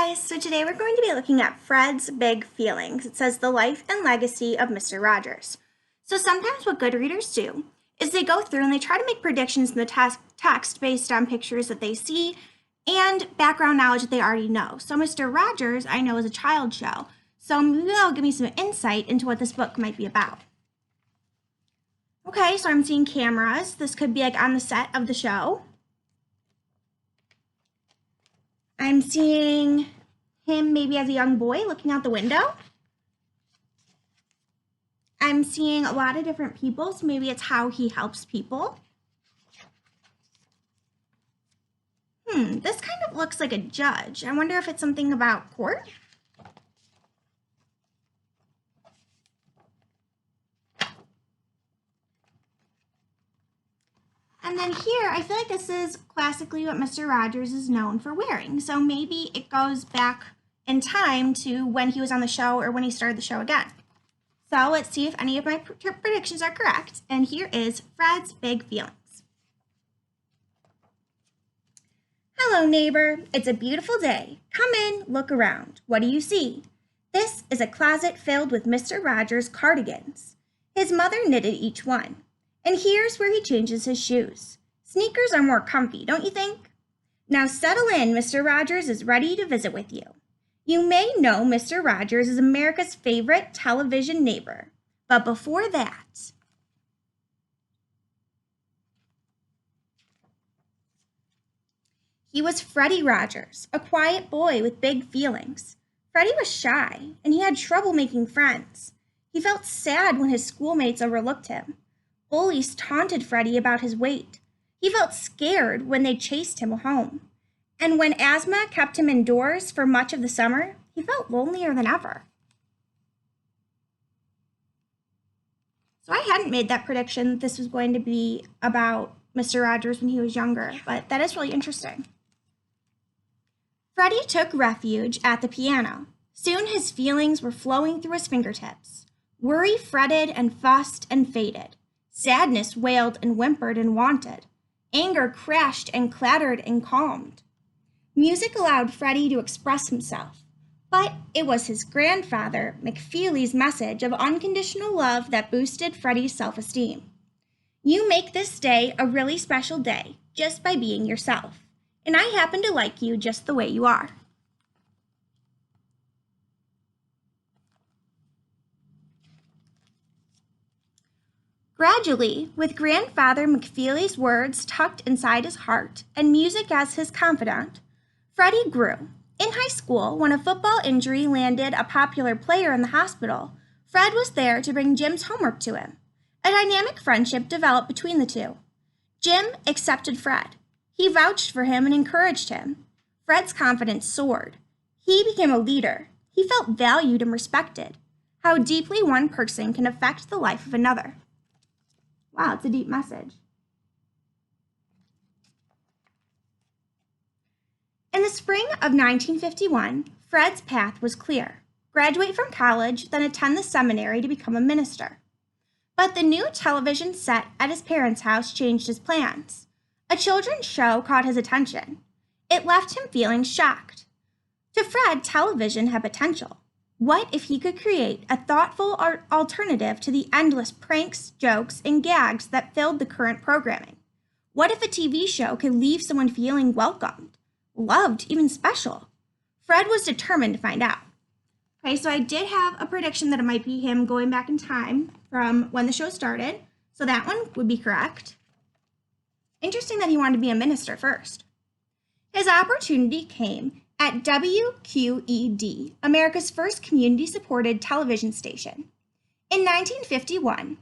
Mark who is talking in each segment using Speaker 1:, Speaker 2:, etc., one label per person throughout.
Speaker 1: guys, so today we're going to be looking at Fred's Big Feelings. It says the life and legacy of Mr. Rogers. So sometimes what good readers do is they go through and they try to make predictions in the text based on pictures that they see and background knowledge that they already know. So Mr. Rogers, I know, is a child show. So maybe that'll give me some insight into what this book might be about. Okay, so I'm seeing cameras. This could be like on the set of the show. I'm seeing him maybe as a young boy looking out the window. I'm seeing a lot of different people, so maybe it's how he helps people. This kind of looks like a judge. I wonder if it's something about court. And then here, I feel like this is classically what Mr. Rogers is known for wearing. So maybe it goes back in time to when he was on the show or when he started the show again. So let's see if any of my predictions are correct. And here is Fred's Big Feelings. Hello, neighbor. It's a beautiful day. Come in, look around. What do you see? This is a closet filled with Mr. Rogers' cardigans. His mother knitted each one. And here's where he changes his shoes. Sneakers are more comfy, don't you think? Now settle in, Mr. Rogers is ready to visit with you. You may know Mr. Rogers is America's favorite television neighbor. But before that, he was Freddie Rogers, a quiet boy with big feelings. Freddie was shy, and he had trouble making friends. He felt sad when his schoolmates overlooked him. Bullies taunted Freddie about his weight. He felt scared when they chased him home. And when asthma kept him indoors for much of the summer, he felt lonelier than ever. So I hadn't made that prediction that this was going to be about Mr. Rogers when he was younger, but that is really interesting. Freddie took refuge at the piano. Soon his feelings were flowing through his fingertips. Worry fretted and fussed and faded. Sadness wailed and whimpered and wanted. Anger crashed and clattered and calmed. Music allowed Freddie to express himself, but it was his grandfather, McFeely's message of unconditional love that boosted Freddie's self-esteem. You make this day a really special day just by being yourself, and I happen to like you just the way you are. Gradually, with Grandfather McFeely's words tucked inside his heart and music as his confidant, Freddie grew. In high school, when a football injury landed a popular player in the hospital, Fred was there to bring Jim's homework to him. A dynamic friendship developed between the two. Jim accepted Fred. He vouched for him and encouraged him. Fred's confidence soared. He became a leader. He felt valued and respected. How deeply one person can affect the life of another. Wow, it's a deep message. In the spring of 1951, Fred's path was clear. Graduate from college, then attend the seminary to become a minister. But the new television set at his parents' house changed his plans. A children's show caught his attention. It left him feeling shocked. To Fred, television had potential. What if he could create a thoughtful alternative to the endless pranks, jokes, and gags that filled the current programming? What if a TV show could leave someone feeling welcomed, loved, even special? Fred was determined to find out. Okay, so I did have a prediction that it might be him going back in time from when the show started, so that one would be correct. Interesting that he wanted to be a minister first. His opportunity came at WQED, America's first community-supported television station. In 1951,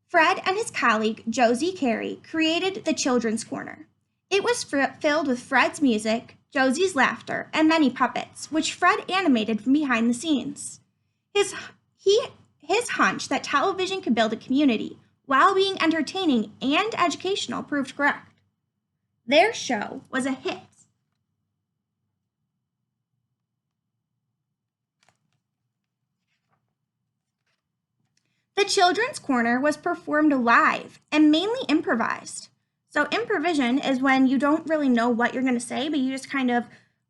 Speaker 1: Fred and his colleague Josie Carey created the Children's Corner. It was filled with Fred's music, Josie's laughter, and many puppets, which Fred animated from behind the scenes. His hunch that television could build a community while being entertaining and educational proved correct. Their show was a hit. The Children's Corner was performed live and mainly improvised. So improvisation is when you don't really know what you're going to say, but you just kind of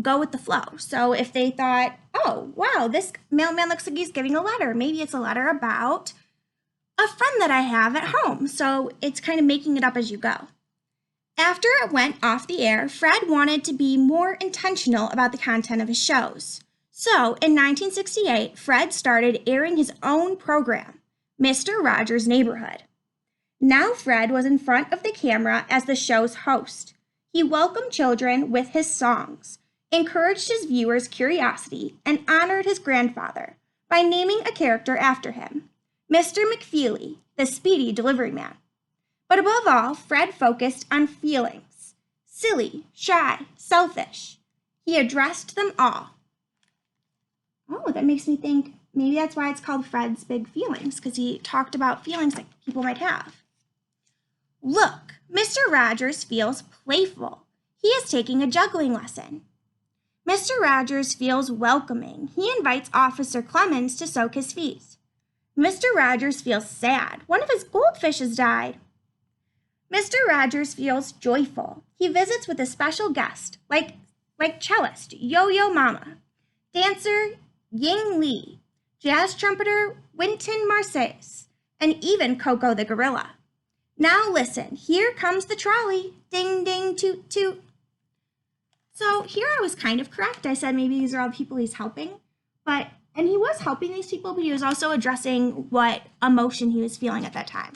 Speaker 1: go with the flow. So if they thought, oh, wow, this mailman looks like he's giving a letter, maybe it's a letter about a friend that I have at home. So it's kind of making it up as you go. After it went off the air, Fred wanted to be more intentional about the content of his shows. So in 1968, Fred started airing his own program, Mr. Rogers' Neighborhood. Now Fred was in front of the camera as the show's host. He welcomed children with his songs, encouraged his viewers' curiosity, and honored his grandfather by naming a character after him, Mr. McFeely, the speedy delivery man. But above all, Fred focused on feelings. Silly, shy, selfish. He addressed them all. Oh, that makes me think maybe that's why it's called Fred's Big Feelings, because he talked about feelings that people might have. Look, Mr. Rogers feels playful. He is taking a juggling lesson. Mr. Rogers feels welcoming. He invites Officer Clemens to soak his feet. Mr. Rogers feels sad. One of his goldfishes died. Mr. Rogers feels joyful. He visits with a special guest, like cellist Yo-Yo Mama, dancer Ying Li, jazz trumpeter Wynton Marsalis, and even Coco the gorilla. Now listen, here comes the trolley. Ding, ding, toot, toot. So here I was kind of correct. I said maybe these are all the people he's helping, and he was helping these people, but he was also addressing what emotion he was feeling at that time.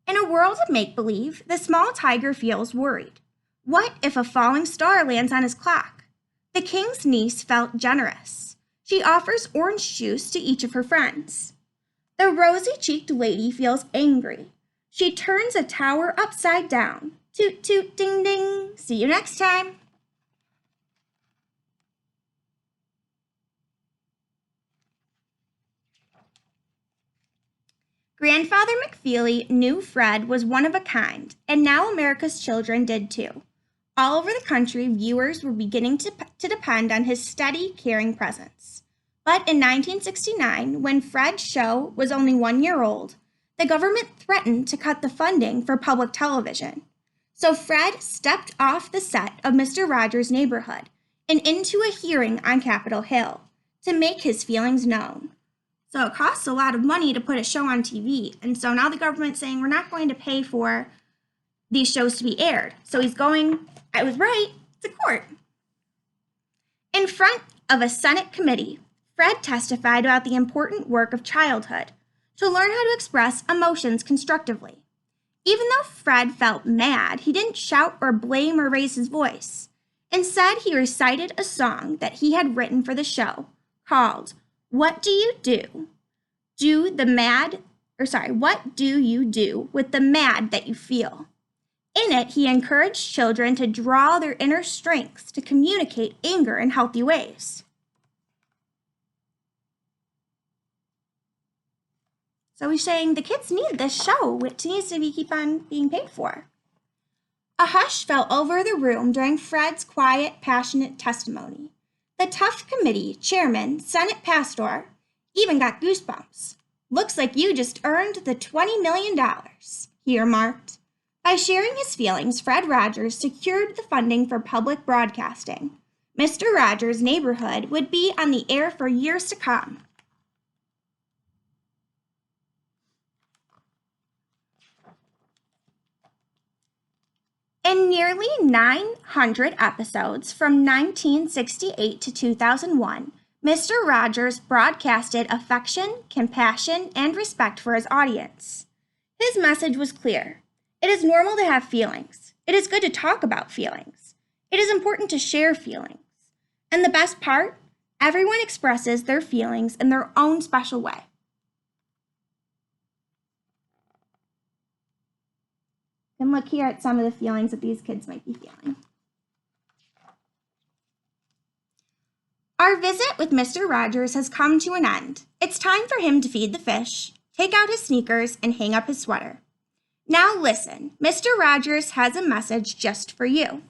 Speaker 1: In a world of make-believe, the small tiger feels worried. What if a falling star lands on his clock? The king's niece felt generous. She offers orange juice to each of her friends. The rosy-cheeked lady feels angry. She turns a tower upside down. Toot, toot, ding, ding. See you next time. Grandfather McFeely knew Fred was one of a kind, and now America's children did too. All over the country, viewers were beginning to depend on his steady, caring presence. But in 1969, when Fred's show was only 1 year old, the government threatened to cut the funding for public television. So Fred stepped off the set of Mr. Rogers' Neighborhood and into a hearing on Capitol Hill to make his feelings known. So it costs a lot of money to put a show on TV, and so now the government's saying we're not going to pay for these shows to be aired. So he's going, I was right, to court. In front of a Senate committee, Fred testified about the important work of childhood to learn how to express emotions constructively. Even though Fred felt mad, he didn't shout or blame or raise his voice. Instead, he recited a song that he had written for the show called What Do You Do? What do you do with the mad that you feel? In it, he encouraged children to draw their inner strengths to communicate anger in healthy ways. So he's saying the kids need this show, which needs to keep on being paid for. A hush fell over the room during Fred's quiet, passionate testimony. The tough committee chairman, Senate Pastor, even got goosebumps. Looks like you just earned the $20 million, he remarked. By sharing his feelings, Fred Rogers secured the funding for public broadcasting. Mr. Rogers' Neighborhood would be on the air for years to come. In nearly 900 episodes from 1968 to 2001, Mr. Rogers broadcasted affection, compassion, and respect for his audience. His message was clear. It is normal to have feelings. It is good to talk about feelings. It is important to share feelings. And the best part, everyone expresses their feelings in their own special way. And look here at some of the feelings that these kids might be feeling. Our visit with Mr. Rogers has come to an end. It's time for him to feed the fish, take out his sneakers, and hang up his sweater. Now listen, Mr. Rogers has a message just for you.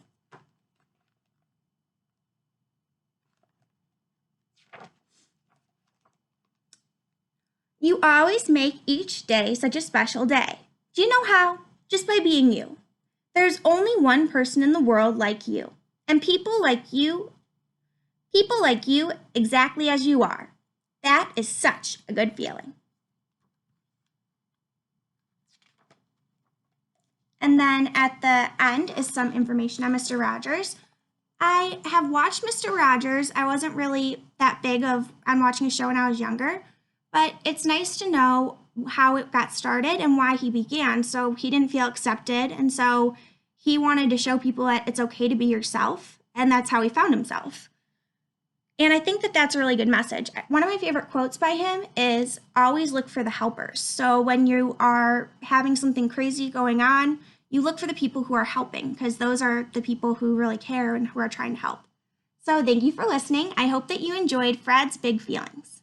Speaker 1: You always make each day such a special day. Do you know how? Just by being you. There's only one person in the world like you, and people like you exactly as you are. That is such a good feeling. And then at the end is some information on Mr. Rogers. I have watched Mr. Rogers. I wasn't really that big on watching a show when I was younger, but it's nice to know how it got started and why he began. So he didn't feel accepted, and so he wanted to show people that it's okay to be yourself, and that's how he found himself. And I think that that's a really good message. One of my favorite quotes by him is always look for the helpers. So when you are having something crazy going on, you look for the people who are helping, because those are the people who really care and who are trying to help. So thank you for listening. I hope that you enjoyed Fred's Big Feelings.